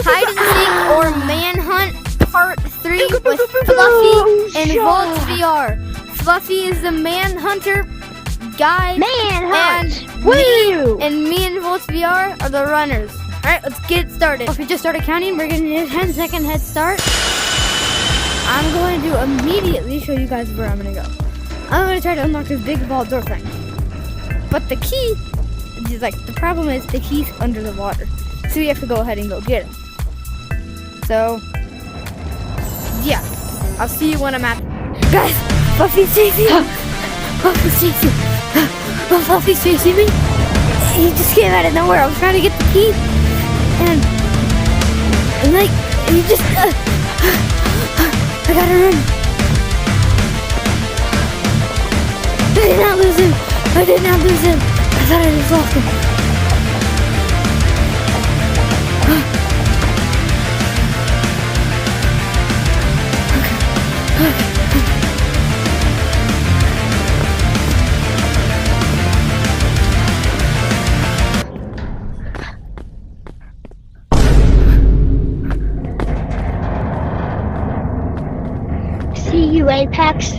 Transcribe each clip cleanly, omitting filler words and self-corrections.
Hide and Seek or Manhunt Part 3 with Fluffy and Volts VR. Fluffy is the Manhunter guy. Manhunt! And me and Volts VR are the runners. Alright, let's get started. If we just started counting, we're getting a 10-second head start. I'm going to immediately show you guys where I'm going to go. I'm going to try to unlock this big vault door thing. But the key, the problem is the key's under the water. So we have to go ahead and go get it. So, yeah. I'll see you when I'm at. Guys, Fluffy's chasing me. Fluffy's chasing me. Oh, Fluffy's chasing me. He just came out of nowhere. I was trying to get the key. And he just... I gotta run. I did not lose him. I did not lose him. I thought I just lost him. See you, Apex.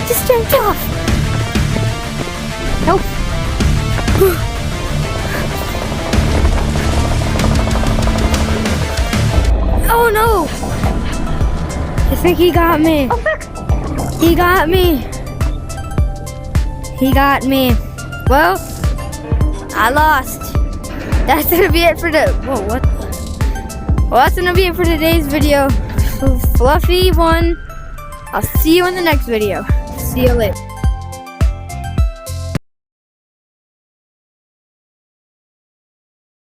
Just jumped off. Nope. Oh no! I think he got me. He got me. He got me. Well, I lost. That's gonna be it for the. Whoa, what? Well, that's gonna be it for today's video. Fluffy won. I'll see you in the next video. See you later.